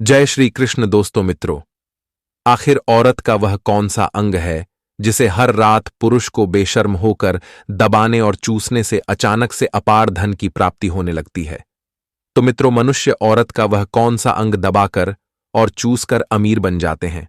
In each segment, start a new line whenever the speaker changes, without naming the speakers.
जय श्री कृष्ण। दोस्तों मित्रों, आखिर औरत का वह कौन सा अंग है जिसे हर रात पुरुष को बेशर्म होकर दबाने और चूसने से अचानक से अपार धन की प्राप्ति होने लगती है। तो मित्रों, मनुष्य औरत का वह कौन सा अंग दबाकर और चूसकर अमीर बन जाते हैं।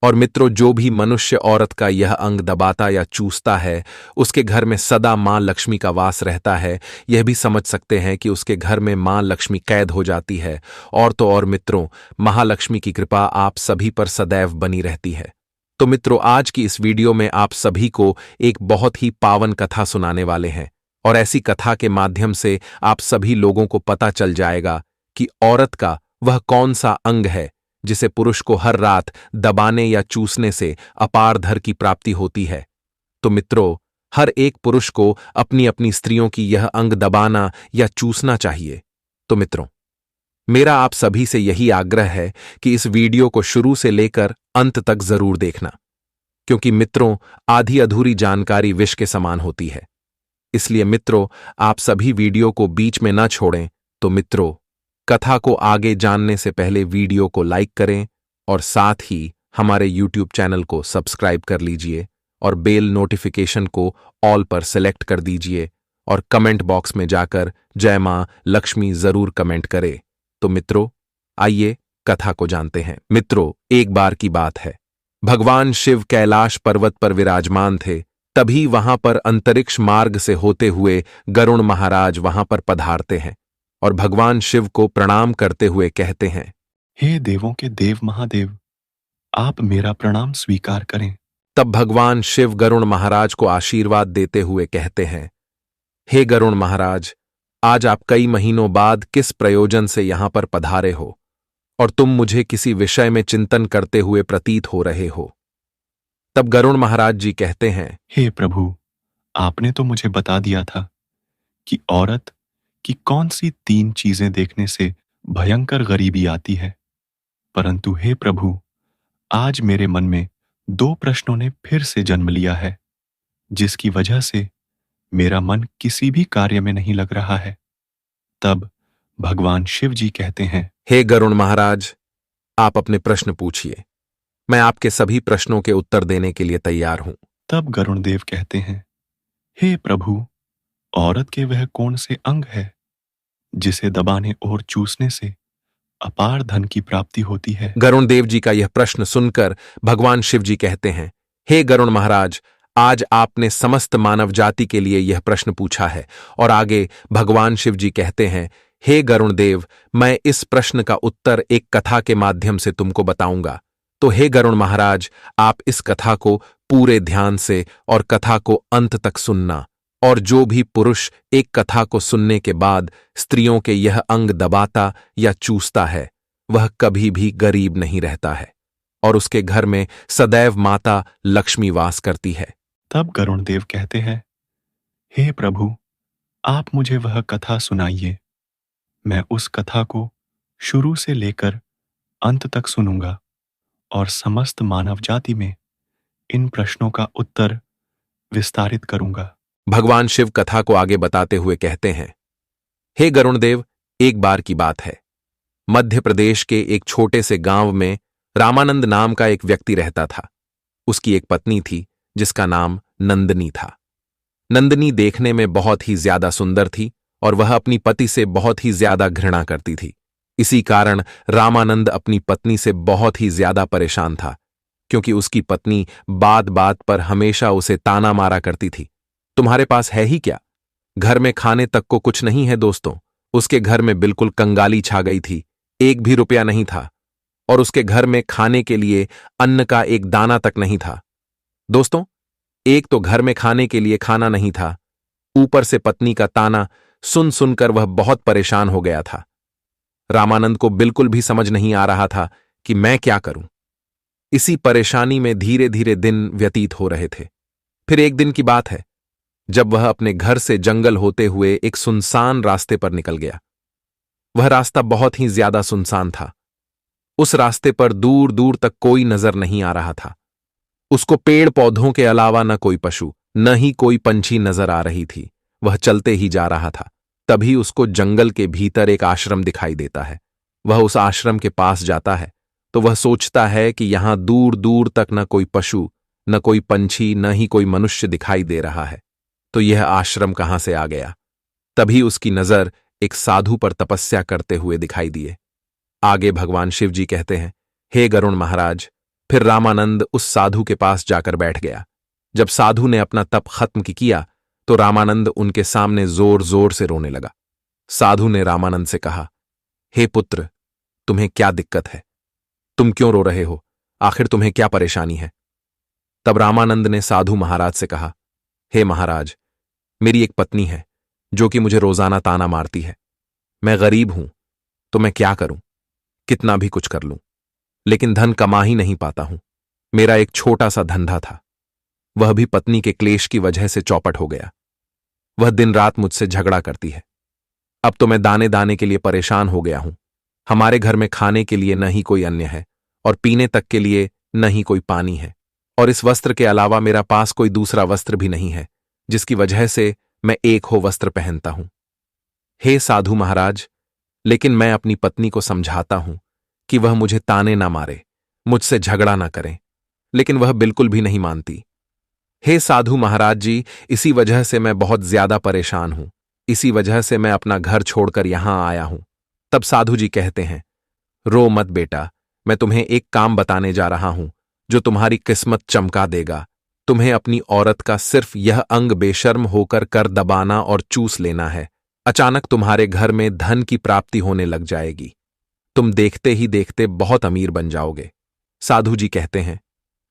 और मित्रों, जो भी मनुष्य औरत का यह अंग दबाता या चूसता है, उसके घर में सदा मां लक्ष्मी का वास रहता है। यह भी समझ सकते हैं कि उसके घर में मां लक्ष्मी कैद हो जाती है। और तो और मित्रों, महालक्ष्मी की कृपा आप सभी पर सदैव बनी रहती है। तो मित्रों, आज की इस वीडियो में आप सभी को एक बहुत ही पावन कथा सुनाने वाले हैं। और ऐसी कथा के माध्यम से आप सभी लोगों को पता चल जाएगा कि औरत का वह कौन सा अंग है जिसे पुरुष को हर रात दबाने या चूसने से अपार धन की प्राप्ति होती है। तो मित्रों, हर एक पुरुष को अपनी अपनी स्त्रियों की यह अंग दबाना या चूसना चाहिए। तो मित्रों, मेरा आप सभी से यही आग्रह है कि इस वीडियो को शुरू से लेकर अंत तक जरूर देखना, क्योंकि मित्रों, आधी अधूरी जानकारी विष के समान होती है। इसलिए मित्रों, आप सभी वीडियो को बीच में न छोड़ें। तो मित्रों, कथा को आगे जानने से पहले वीडियो को लाइक करें और साथ ही हमारे YouTube चैनल को सब्सक्राइब कर लीजिए और बेल नोटिफिकेशन को ऑल पर सेलेक्ट कर दीजिए और कमेंट बॉक्स में जाकर जय मां लक्ष्मी जरूर कमेंट करें। तो मित्रों, आइए कथा को जानते हैं। मित्रों, एक बार की बात है, भगवान शिव कैलाश पर्वत पर विराजमान थे। तभी वहां पर अंतरिक्ष मार्ग से होते हुए गरुण महाराज वहां पर पधारते हैं और भगवान शिव को प्रणाम करते हुए कहते हैं,
हे देवों के देव महादेव, आप मेरा प्रणाम स्वीकार करें।
तब भगवान शिव गरुण महाराज को आशीर्वाद देते हुए कहते हैं, हे गरुण महाराज, आज आप कई महीनों बाद किस प्रयोजन से यहां पर पधारे हो और तुम मुझे किसी विषय में चिंतन करते हुए प्रतीत हो रहे हो। तब गरुण महाराज जी कहते हैं,
हे प्रभु, आपने तो मुझे बता दिया था कि औरत की कौन सी 3 चीजें देखने से भयंकर गरीबी आती है। परंतु हे प्रभु, आज मेरे मन में 2 प्रश्नों ने फिर से जन्म लिया है, जिसकी वजह से मेरा मन किसी भी कार्य में नहीं लग रहा है। तब भगवान शिव जी कहते हैं,
हे गरुण महाराज, आप अपने प्रश्न पूछिए। मैं आपके सभी प्रश्नों के उत्तर देने के लिए तैयार हूं।
तब गरुण देव कहते हैं, हे प्रभु, औरत के वह कौन से अंग है जिसे दबाने और चूसने से अपार धन की प्राप्ति होती है।
गरुण देव जी का यह प्रश्न सुनकर भगवान शिव जी कहते हैं, हे गरुण महाराज, आज आपने समस्त मानव जाति के लिए यह प्रश्न पूछा है। और आगे भगवान शिव जी कहते हैं, हे गरुण देव, मैं इस प्रश्न का उत्तर एक कथा के माध्यम से तुमको बताऊंगा। तो हे गरुण महाराज, आप इस कथा को पूरे ध्यान से और कथा को अंत तक सुनना। और जो भी पुरुष एक कथा को सुनने के बाद स्त्रियों के यह अंग दबाता या चूसता है, वह कभी भी गरीब नहीं रहता है और उसके घर में सदैव माता लक्ष्मी वास करती है।
तब गरुण देव कहते हैं, हे प्रभु, आप मुझे वह कथा सुनाइए। मैं उस कथा को शुरू से लेकर अंत तक सुनूंगा और समस्त मानव जाति में इन प्रश्नों का उत्तर विस्तारित करूंगा।
भगवान शिव कथा को आगे बताते हुए कहते हैं, हे गरुण देव, एक बार की बात है, मध्य प्रदेश के एक छोटे से गांव में रामानंद नाम का एक व्यक्ति रहता था। उसकी एक पत्नी थी जिसका नाम नंदनी था। नंदनी देखने में बहुत ही ज्यादा सुंदर थी और वह अपनी पति से बहुत ही ज्यादा घृणा करती थी। इसी कारण रामानंद अपनी पत्नी से बहुत ही ज्यादा परेशान था, क्योंकि उसकी पत्नी बात बात पर हमेशा उसे ताना मारा करती थी, तुम्हारे पास है ही क्या, घर में खाने तक को कुछ नहीं है। दोस्तों, उसके घर में बिल्कुल कंगाली छा गई थी, एक भी रुपया नहीं था और उसके घर में खाने के लिए अन्न का एक दाना तक नहीं था। दोस्तों, एक तो घर में खाने के लिए खाना नहीं था, ऊपर से पत्नी का ताना सुन सुनकर वह बहुत परेशान हो गया था। रामानंद को बिल्कुल भी समझ नहीं आ रहा था कि मैं क्या करूं। इसी परेशानी में धीरे धीरे दिन व्यतीत हो रहे थे। फिर एक दिन की बात है, जब वह अपने घर से जंगल होते हुए एक सुनसान रास्ते पर निकल गया। वह रास्ता बहुत ही ज्यादा सुनसान था। उस रास्ते पर दूर दूर तक कोई नजर नहीं आ रहा था। उसको पेड़ पौधों के अलावा न कोई पशु न ही कोई पंछी नजर आ रही थी। वह चलते ही जा रहा था। तभी उसको जंगल के भीतर एक आश्रम दिखाई देता है। वह उस आश्रम के पास जाता है तो वह सोचता है कि यहां दूर दूर तक न कोई पशु, न कोई पंछी, न ही कोई मनुष्य दिखाई दे रहा है। तो यह आश्रम कहां से आ गया? तभी उसकी नजर एक साधु पर तपस्या करते हुए दिखाई दिए। आगे भगवान शिव जी कहते हैं, हे गरुण महाराज। फिर रामानंद उस साधु के पास जाकर बैठ गया। जब साधु ने अपना तप खत्म किया तो रामानंद उनके सामने जोर जोर से रोने लगा। साधु ने रामानंद से कहा, हे पुत्र, तुम्हें क्या दिक्कत है? तुम क्यों रो रहे हो? आखिर तुम्हें क्या परेशानी है? तब रामानंद ने साधु महाराज से कहा, हे महाराज, मेरी एक पत्नी है जो कि मुझे रोजाना ताना मारती है। मैं गरीब हूं तो मैं क्या करूं? कितना भी कुछ कर लूं, लेकिन धन कमा ही नहीं पाता हूं। मेरा एक छोटा सा धंधा था, वह भी पत्नी के क्लेश की वजह से चौपट हो गया। वह दिन रात मुझसे झगड़ा करती है। अब तो मैं दाने दाने के लिए परेशान हो गया हूं। हमारे घर में खाने के लिए न ही कोई अन्न है और पीने तक के लिए न ही कोई पानी है, और इस वस्त्र के अलावा मेरा पास कोई दूसरा वस्त्र भी नहीं है जिसकी वजह से मैं एक हो वस्त्र पहनता हूं। हे साधु महाराज, लेकिन मैं अपनी पत्नी को समझाता हूं कि वह मुझे ताने ना मारे, मुझसे झगड़ा ना करें, लेकिन वह बिल्कुल भी नहीं मानती। हे साधु महाराज जी, इसी वजह से मैं बहुत ज्यादा परेशान हूं। इसी वजह से मैं अपना घर छोड़कर यहां आया हूं। तब साधु जी कहते हैं, रो मत बेटा, मैं तुम्हें एक काम बताने जा रहा हूं जो तुम्हारी किस्मत चमका देगा। तुम्हें अपनी औरत का सिर्फ यह अंग बेशर्म होकर कर दबाना और चूस लेना है। अचानक तुम्हारे घर में धन की प्राप्ति होने लग जाएगी। तुम देखते ही देखते बहुत अमीर बन जाओगे। साधु जी कहते हैं,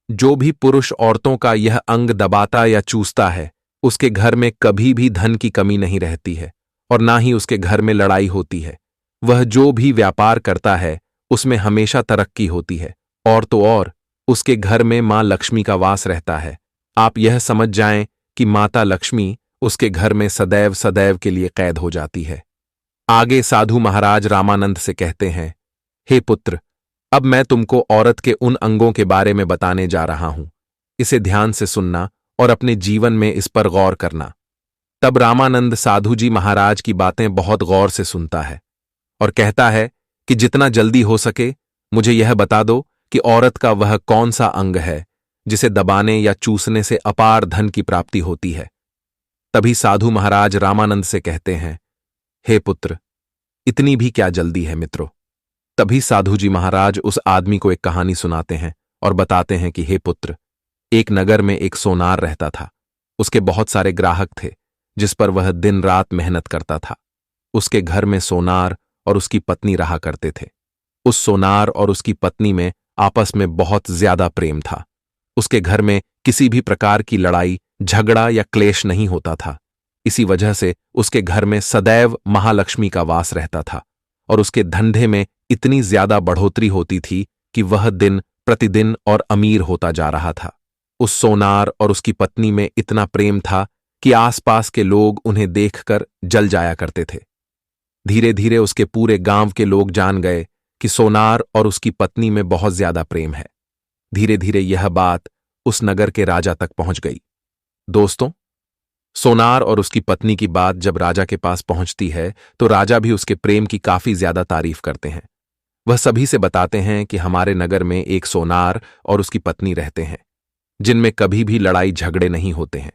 जो भी पुरुष औरतों का यह अंग दबाता या चूसता है, उसके घर में कभी भी धन की कमी नहीं रहती है और ना ही उसके घर में लड़ाई होती है। वह जो भी व्यापार करता है उसमें हमेशा तरक्की होती है, और तो और उसके घर में मां लक्ष्मी का वास रहता है। आप यह समझ जाएं कि माता लक्ष्मी उसके घर में सदैव सदैव के लिए कैद हो जाती है। आगे साधु महाराज रामानंद से कहते हैं, हे पुत्र, अब मैं तुमको औरत के उन अंगों के बारे में बताने जा रहा हूं। इसे ध्यान से सुनना और अपने जीवन में इस पर गौर करना। तब रामानंद साधु जी महाराज की बातें बहुत गौर से सुनता है और कहता है कि जितना जल्दी हो सके मुझे यह बता दो कि औरत का वह कौन सा अंग है जिसे दबाने या चूसने से अपार धन की प्राप्ति होती है। तभी साधु महाराज रामानंद से कहते हैं, हे पुत्र, इतनी भी क्या जल्दी है मित्रों। तभी साधु जी महाराज उस आदमी को एक कहानी सुनाते हैं और बताते हैं कि हे पुत्र, एक नगर में एक सोनार रहता था। उसके बहुत सारे ग्राहक थे जिस पर वह दिन रात मेहनत करता था। उसके घर में सोनार और उसकी पत्नी रहा करते थे। उस सोनार और उसकी पत्नी में आपस में बहुत ज्यादा प्रेम था। उसके घर में किसी भी प्रकार की लड़ाई, झगड़ा या क्लेश नहीं होता था। इसी वजह से उसके घर में सदैव महालक्ष्मी का वास रहता था और उसके धंधे में इतनी ज्यादा बढ़ोतरी होती थी कि वह दिन प्रतिदिन और अमीर होता जा रहा था। उस सोनार और उसकी पत्नी में इतना प्रेम था कि आसपास के लोग उन्हें देखकर जल जाया करते थे। धीरे धीरे उसके पूरे गांव के लोग जान गए कि सोनार और उसकी पत्नी में बहुत ज्यादा प्रेम है। धीरे धीरे यह बात उस नगर के राजा तक पहुंच गई। दोस्तों, सोनार और उसकी पत्नी की बात जब राजा के पास पहुंचती है तो राजा भी उसके प्रेम की काफी ज्यादा तारीफ करते हैं। वह सभी से बताते हैं कि हमारे नगर में एक सोनार और उसकी पत्नी रहते हैं जिनमें कभी भी लड़ाई झगड़े नहीं होते हैं।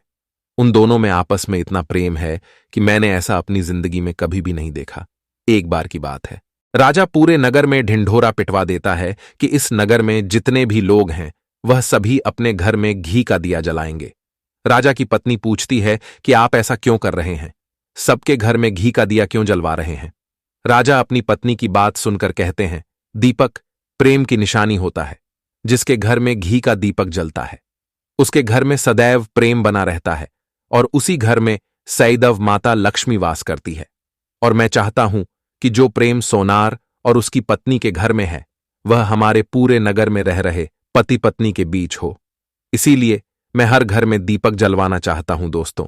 उन दोनों में आपस में इतना प्रेम है कि मैंने ऐसा अपनी जिंदगी में कभी भी नहीं देखा। एक बार की बात है, राजा पूरे नगर में ढिंढोरा पिटवा देता है कि इस नगर में जितने भी लोग हैं वह सभी अपने घर में घी का दिया जलाएंगे। राजा की पत्नी पूछती है कि आप ऐसा क्यों कर रहे हैं? सबके घर में घी का दिया क्यों जलवा रहे हैं? राजा अपनी पत्नी की बात सुनकर कहते हैं, दीपक प्रेम की निशानी होता है। जिसके घर में घी का दीपक जलता है उसके घर में सदैव प्रेम बना रहता है और उसी घर में सैदव माता लक्ष्मी वास करती है। और मैं चाहता हूं कि जो प्रेम सोनार और उसकी पत्नी के घर में है वह हमारे पूरे नगर में रह रहे पति पत्नी के बीच हो। इसीलिए मैं हर घर में दीपक जलवाना चाहता हूं। दोस्तों,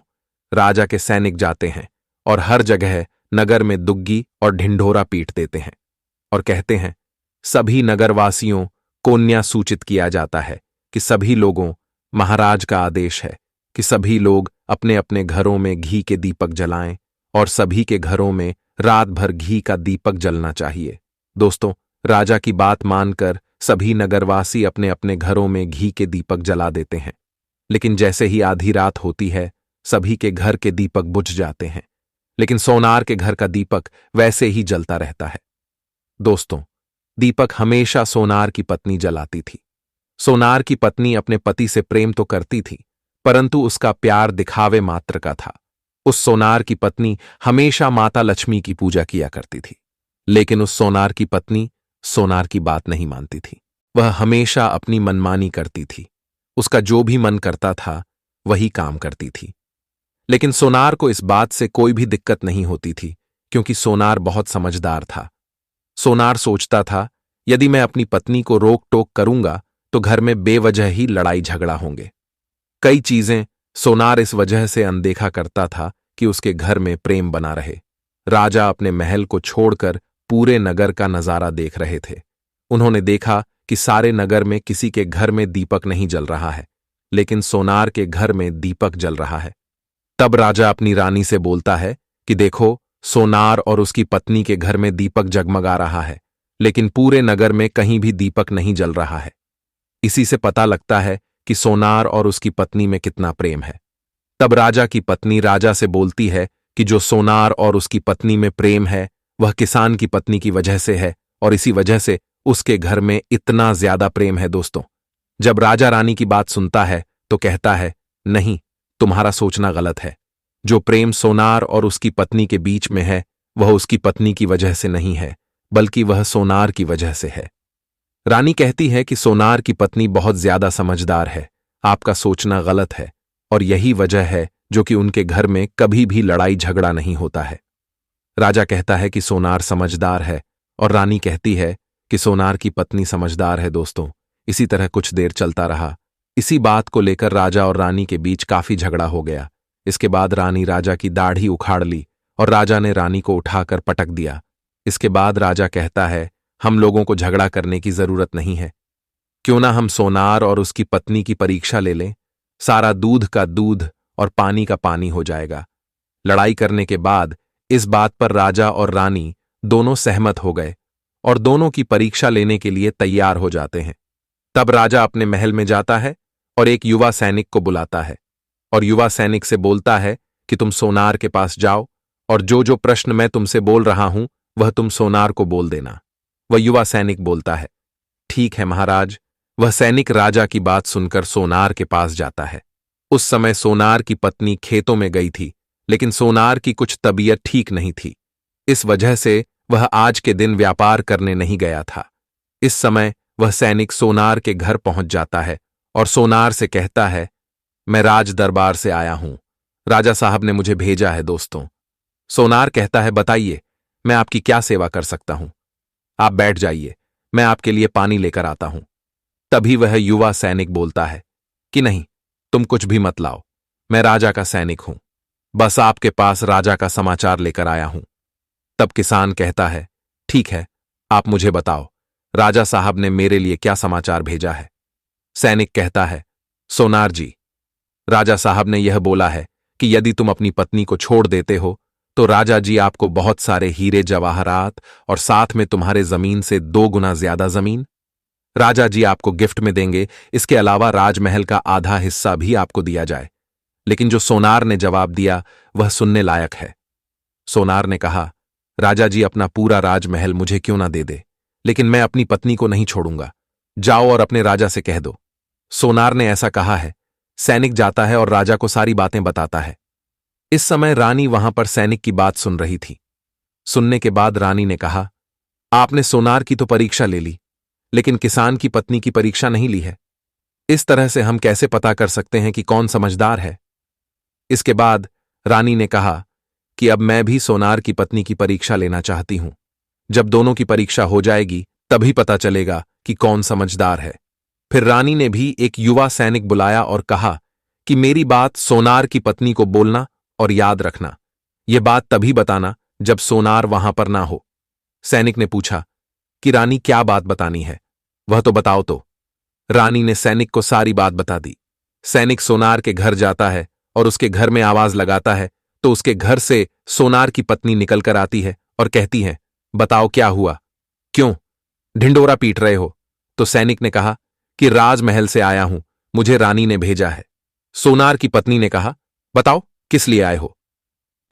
राजा के सैनिक जाते हैं और हर जगह नगर में दुग्गी और ढिंढोरा पीट देते हैं और कहते हैं, सभी नगरवासियों को न्याय सूचित किया जाता है कि सभी लोगों, महाराज का आदेश है कि सभी लोग अपने अपने घरों में घी के दीपक जलाएं और सभी के घरों में रात भर घी का दीपक जलना चाहिए। दोस्तों, राजा की बात मानकर सभी नगरवासी अपने अपने घरों में घी के दीपक जला देते हैं। लेकिन जैसे ही आधी रात होती है, सभी के घर के दीपक बुझ जाते हैं, लेकिन सोनार के घर का दीपक वैसे ही जलता रहता है। दोस्तों, दीपक हमेशा सोनार की पत्नी जलाती थी। सोनार की पत्नी अपने पति से प्रेम तो करती थी, परंतु उसका प्यार दिखावे मात्र का था। उस सोनार की पत्नी हमेशा माता लक्ष्मी की पूजा किया करती थी, लेकिन उस सोनार की पत्नी सोनार की बात नहीं मानती थी। वह हमेशा अपनी मनमानी करती थी। उसका जो भी मन करता था वही काम करती थी। लेकिन सोनार को इस बात से कोई भी दिक्कत नहीं होती थी, क्योंकि सोनार बहुत समझदार था। सोनार सोचता था, यदि मैं अपनी पत्नी को रोक टोक करूंगा तो घर में बेवजह ही लड़ाई झगड़ा होंगे। कई चीजें सोनार इस वजह से अनदेखा करता था कि उसके घर में प्रेम बना रहे। राजा अपने महल को छोड़कर पूरे नगर का नजारा देख रहे थे। उन्होंने देखा कि सारे नगर में किसी के घर में दीपक नहीं जल रहा है, लेकिन सोनार के घर में दीपक जल रहा है। तब राजा अपनी रानी से बोलता है कि देखो, सोनार और उसकी पत्नी के घर में दीपक जगमगा रहा है, लेकिन पूरे नगर में कहीं भी दीपक नहीं जल रहा है। इसी से पता लगता है कि सोनार और उसकी पत्नी में कितना प्रेम है। तब राजा की पत्नी राजा से बोलती है कि जो सोनार और उसकी पत्नी में प्रेम है वह किसान की पत्नी की वजह से है, और इसी वजह से उसके घर में इतना ज्यादा प्रेम है। दोस्तों, जब राजा रानी की बात सुनता है तो कहता है, नहीं, तुम्हारा सोचना गलत है। जो प्रेम सोनार और उसकी पत्नी के बीच में है वह उसकी पत्नी की वजह से नहीं है, बल्कि वह सोनार की वजह से है। रानी कहती है कि सोनार की पत्नी बहुत ज्यादा समझदार है, आपका सोचना गलत है, और यही वजह है जो कि उनके घर में कभी भी लड़ाई झगड़ा नहीं होता है। राजा कहता है कि सोनार समझदार है, और रानी कहती है कि सोनार की पत्नी समझदार है। दोस्तों, इसी तरह कुछ देर चलता रहा। इसी बात को लेकर राजा और रानी के बीच काफी झगड़ा हो गया। इसके बाद रानी राजा की दाढ़ी उखाड़ ली और राजा ने रानी को उठाकर पटक दिया। इसके बाद राजा कहता है, हम लोगों को झगड़ा करने की जरूरत नहीं है। क्यों ना हम सोनार और उसकी पत्नी की परीक्षा ले लें। सारा दूध का दूध और पानी का पानी हो जाएगा। लड़ाई करने के बाद इस बात पर राजा और रानी दोनों सहमत हो गए और दोनों की परीक्षा लेने के लिए तैयार हो जाते हैं। तब राजा अपने महल में जाता है और एक युवा सैनिक को बुलाता है और युवा सैनिक से बोलता है कि तुम सोनार के पास जाओ और जो जो प्रश्न मैं तुमसे बोल रहा हूं वह तुम सोनार को बोल देना। वह युवा सैनिक बोलता है, ठीक है महाराज। वह सैनिक राजा की बात सुनकर सोनार के पास जाता है। उस समय सोनार की पत्नी खेतों में गई थी, लेकिन सोनार की कुछ तबीयत ठीक नहीं थी। इस वजह से वह आज के दिन व्यापार करने नहीं गया था। इस समय वह सैनिक सोनार के घर पहुंच जाता है और सोनार से कहता है, मैं राज दरबार से आया हूं, राजा साहब ने मुझे भेजा है। दोस्तों, सोनार कहता है, बताइए, मैं आपकी क्या सेवा कर सकता हूं। आप बैठ जाइए, मैं आपके लिए पानी लेकर आता हूं। तभी वह युवा सैनिक बोलता है कि नहीं, तुम कुछ भी मत लाओ, मैं राजा का सैनिक हूं, बस आपके पास राजा का समाचार लेकर आया हूं। तब किसान कहता है, ठीक है, आप मुझे बताओ, राजा साहब ने मेरे लिए क्या समाचार भेजा है। सैनिक कहता है, सोनार जी, राजा साहब ने यह बोला है कि यदि तुम अपनी पत्नी को छोड़ देते हो तो राजा जी आपको बहुत सारे हीरे जवाहरात और साथ में तुम्हारे जमीन से 2 गुना ज्यादा जमीन राजा जी आपको गिफ्ट में देंगे। इसके अलावा राजमहल का आधा हिस्सा भी आपको दिया जाए। लेकिन जो सोनार ने जवाब दिया वह सुनने लायक है। सोनार ने कहा, राजा जी अपना पूरा राजमहल मुझे क्यों ना दे दे, लेकिन मैं अपनी पत्नी को नहीं छोड़ूंगा। जाओ और अपने राजा से कह दो। सोनार ने ऐसा कहा है। सैनिक जाता है और राजा को सारी बातें बताता है। इस समय रानी वहां पर सैनिक की बात सुन रही थी। सुनने के बाद रानी ने कहा, आपने सोनार की तो परीक्षा ले ली, लेकिन किसान की पत्नी की परीक्षा नहीं ली है। इस तरह से हम कैसे पता कर सकते हैं कि कौन समझदार है। इसके बाद रानी ने कहा कि अब मैं भी सोनार की पत्नी की परीक्षा लेना चाहती हूं। जब दोनों की परीक्षा हो जाएगी तभी पता चलेगा कि कौन समझदार है। फिर रानी ने भी एक युवा सैनिक बुलाया और कहा कि मेरी बात सोनार की पत्नी को बोलना और याद रखना। यह बात तभी बताना जब सोनार वहां पर ना हो। सैनिक ने पूछा कि रानी क्या बात बतानी है, वह तो बताओ तो। रानी ने सैनिक को सारी बात बता दी। सैनिक सोनार के घर जाता है और उसके घर में आवाज लगाता है तो उसके घर से सोनार की पत्नी निकल कर आती है और कहती है, बताओ क्या हुआ, क्यों ढिंडोरा पीट रहे हो? तो सैनिक ने कहा कि राजमहल से आया हूं, मुझे रानी ने भेजा है। सोनार की पत्नी ने कहा, बताओ किस लिए आए हो?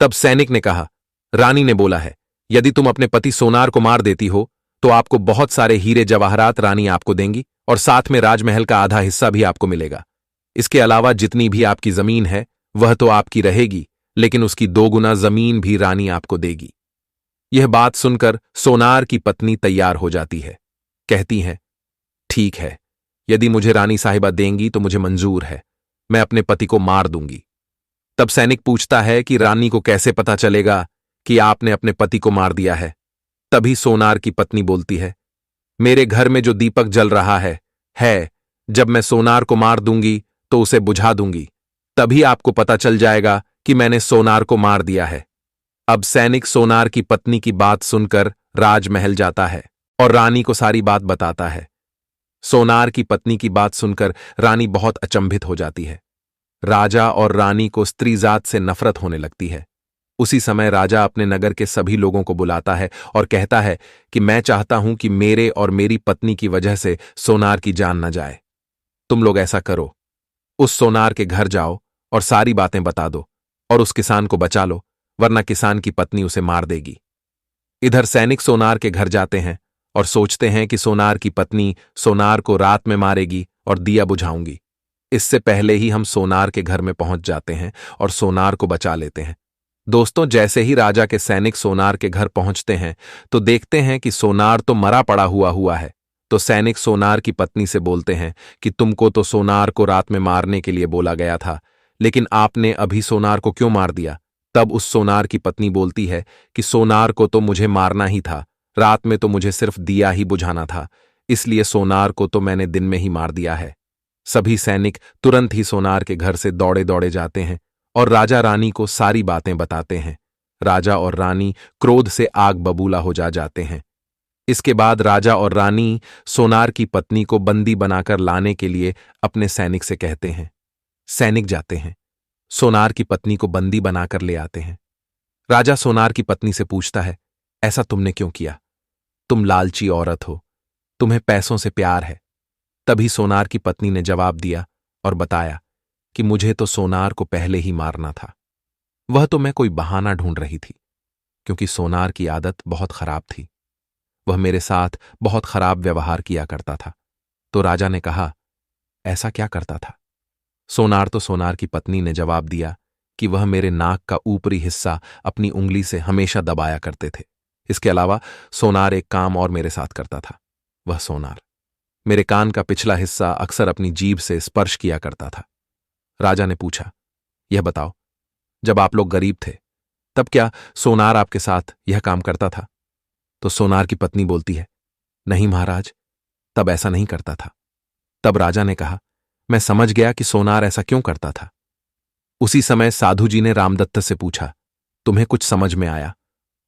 तब सैनिक ने कहा, रानी ने बोला है, यदि तुम अपने पति सोनार को मार देती हो तो आपको बहुत सारे हीरे जवाहरात रानी आपको देंगी और साथ में राजमहल का आधा हिस्सा भी आपको मिलेगा। इसके अलावा जितनी भी आपकी जमीन है वह तो आपकी रहेगी, लेकिन उसकी 2 गुना जमीन भी रानी आपको देगी। यह बात सुनकर सोनार की पत्नी तैयार हो जाती है। कहती हैं, ठीक है, यदि मुझे रानी साहिबा देंगी तो मुझे मंजूर है, मैं अपने पति को मार दूंगी। तब सैनिक पूछता है कि रानी को कैसे पता चलेगा कि आपने अपने पति को मार दिया है? तभी सोनार की पत्नी बोलती है, मेरे घर में जो दीपक जल रहा है, जब मैं सोनार को मार दूंगी तो उसे बुझा दूंगी, तभी आपको पता चल जाएगा कि मैंने सोनार को मार दिया है। अब सैनिक सोनार की पत्नी की बात सुनकर राजमहल जाता है और रानी को सारी बात बताता है। सोनार की पत्नी की बात सुनकर रानी बहुत अचंभित हो जाती है। राजा और रानी को स्त्री जात से नफरत होने लगती है। उसी समय राजा अपने नगर के सभी लोगों को बुलाता है और कहता है कि मैं चाहता हूं कि मेरे और मेरी पत्नी की वजह से सोनार की जान न जाए। तुम लोग ऐसा करो, उस सोनार के घर जाओ और सारी बातें बता दो और उस किसान को बचा लो, वरना किसान की पत्नी उसे मार देगी। इधर सैनिक सोनार के घर जाते हैं और सोचते हैं कि सोनार की पत्नी सोनार को रात में मारेगी और दिया बुझाऊंगी। इससे पहले ही हम सोनार के घर में पहुंच जाते हैं और सोनार को बचा लेते हैं। दोस्तों, जैसे ही राजा के सैनिक सोनार के घर पहुंचते हैं तो देखते हैं कि सोनार तो मरा पड़ा हुआ है। तो सैनिक सोनार की पत्नी से बोलते हैं कि तुमको तो सोनार को रात में मारने के लिए बोला गया था, लेकिन आपने अभी सोनार को क्यों मार दिया? तब उस सोनार की पत्नी बोलती है कि सोनार को तो मुझे मारना ही था, रात में तो मुझे सिर्फ दिया ही बुझाना था, इसलिए सोनार को तो मैंने दिन में ही मार दिया है। सभी सैनिक तुरंत ही सोनार के घर से दौड़े दौड़े जाते हैं और राजा रानी को सारी बातें बताते हैं। राजा और रानी क्रोध से आग बबूला हो जाते हैं। इसके बाद राजा और रानी सोनार की पत्नी को बंदी बनाकर लाने के लिए अपने सैनिक से कहते हैं। सैनिक जाते हैं, सोनार की पत्नी को बंदी बनाकर ले आते हैं। राजा सोनार की पत्नी से पूछता है, ऐसा तुमने क्यों किया? तुम लालची औरत हो, तुम्हें पैसों से प्यार है। तभी सोनार की पत्नी ने जवाब दिया और बताया कि मुझे तो सोनार को पहले ही मारना था, वह तो मैं कोई बहाना ढूंढ रही थी, क्योंकि सोनार की आदत बहुत खराब थी, वह मेरे साथ बहुत खराब व्यवहार किया करता था। तो राजा ने कहा, ऐसा क्या करता था? सोनार की पत्नी ने जवाब दिया कि वह मेरे नाक का ऊपरी हिस्सा अपनी उंगली से हमेशा दबाया करते थे। इसके अलावा सोनार एक काम और मेरे साथ करता था। वह सोनार मेरे कान का पिछला हिस्सा अक्सर अपनी जीभ से स्पर्श किया करता था। राजा ने पूछा, यह बताओ, जब आप लोग गरीब थे तब क्या सोनार आपके साथ यह काम करता था? तो सोनार की पत्नी बोलती है, नहीं महाराज, तब ऐसा नहीं करता था। तब राजा ने कहा, मैं समझ गया कि सोनार ऐसा क्यों करता था। उसी समय साधु जी ने रामदत्त से पूछा, तुम्हें कुछ समझ में आया?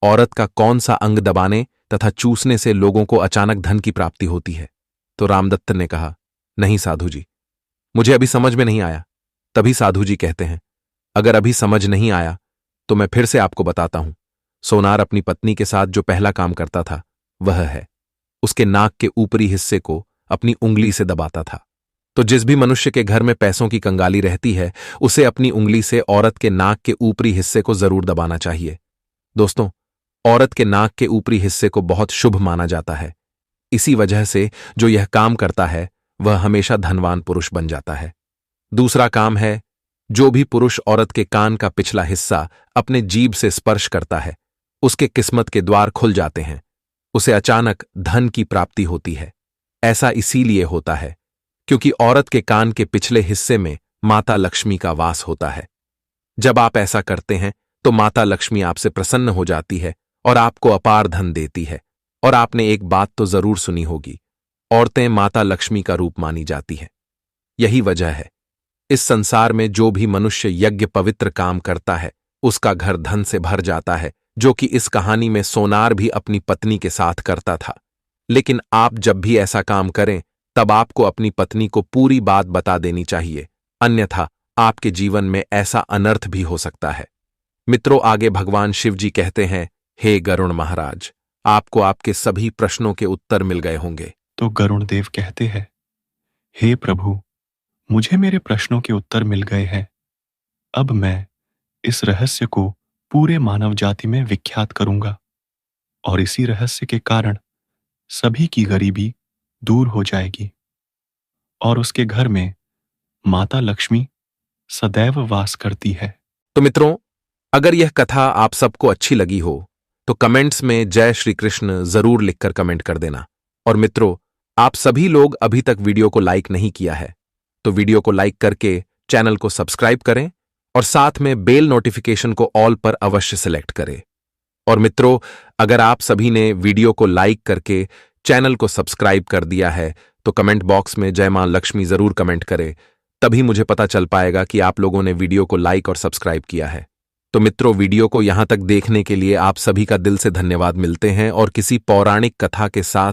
औरत का कौन सा अंग दबाने तथा चूसने से लोगों को अचानक धन की प्राप्ति होती है? तो रामदत्त ने कहा, नहीं साधु जी, मुझे अभी समझ में नहीं आया। तभी साधु जी कहते हैं, अगर अभी समझ नहीं आया तो मैं फिर से आपको बताता हूं। सोनार अपनी पत्नी के साथ जो पहला काम करता था वह है, उसके नाक के ऊपरी हिस्से को अपनी उंगली से दबाता था। तो जिस भी मनुष्य के घर में पैसों की कंगाली रहती है उसे अपनी उंगली से औरत के नाक के ऊपरी हिस्से को जरूर दबाना चाहिए। दोस्तों, औरत के नाक के ऊपरी हिस्से को बहुत शुभ माना जाता है। इसी वजह से जो यह काम करता है वह हमेशा धनवान पुरुष बन जाता है। दूसरा काम है, जो भी पुरुष औरत के कान का पिछला हिस्सा अपने जीभ से स्पर्श करता है उसके किस्मत के द्वार खुल जाते हैं, उसे अचानक धन की प्राप्ति होती है। ऐसा इसीलिए होता है क्योंकि औरत के कान के पिछले हिस्से में माता लक्ष्मी का वास होता है। जब आप ऐसा करते हैं तो माता लक्ष्मी आपसे प्रसन्न हो जाती है और आपको अपार धन देती है। और आपने एक बात तो जरूर सुनी होगी, औरतें माता लक्ष्मी का रूप मानी जाती हैं। यही वजह है, इस संसार में जो भी मनुष्य यज्ञ पवित्र काम करता है उसका घर धन से भर जाता है, जो कि इस कहानी में सोनार भी अपनी पत्नी के साथ करता था। लेकिन आप जब भी ऐसा काम करें तब आपको अपनी पत्नी को पूरी बात बता देनी चाहिए, अन्यथा आपके जीवन में ऐसा अनर्थ भी हो सकता है। मित्रों, आगे भगवान शिव जी कहते हैं, हे गरुण महाराज, आपको आपके सभी प्रश्नों के उत्तर मिल गए होंगे।
तो गरुण देव कहते हैं, हे प्रभु, मुझे मेरे प्रश्नों के उत्तर मिल गए हैं। अब मैं इस रहस्य को पूरे मानव जाति में विख्यात करूंगा और इसी रहस्य के कारण सभी की गरीबी दूर हो जाएगी और उसके घर में माता लक्ष्मी सदैव वास करती है।
तो मित्रों, अगर यह कथा आप सबको अच्छी लगी हो तो कमेंट्स में जय श्री कृष्ण जरूर लिखकर कमेंट कर देना। और मित्रों, आप सभी लोग अभी तक वीडियो को लाइक नहीं किया है तो वीडियो को लाइक करके चैनल को सब्सक्राइब करें और साथ में बेल नोटिफिकेशन को ऑल पर अवश्य सेलेक्ट करें। और मित्रों, अगर आप सभी ने वीडियो को लाइक करके चैनल को सब्सक्राइब कर दिया है तो कमेंट बॉक्स में जय मां लक्ष्मी जरूर कमेंट करें, तभी मुझे पता चल पाएगा कि आप लोगों ने वीडियो को लाइक और सब्सक्राइब किया है। तो मित्रों, वीडियो को यहां तक देखने के लिए आप सभी का दिल से धन्यवाद। मिलते हैं और किसी पौराणिक कथा के साथ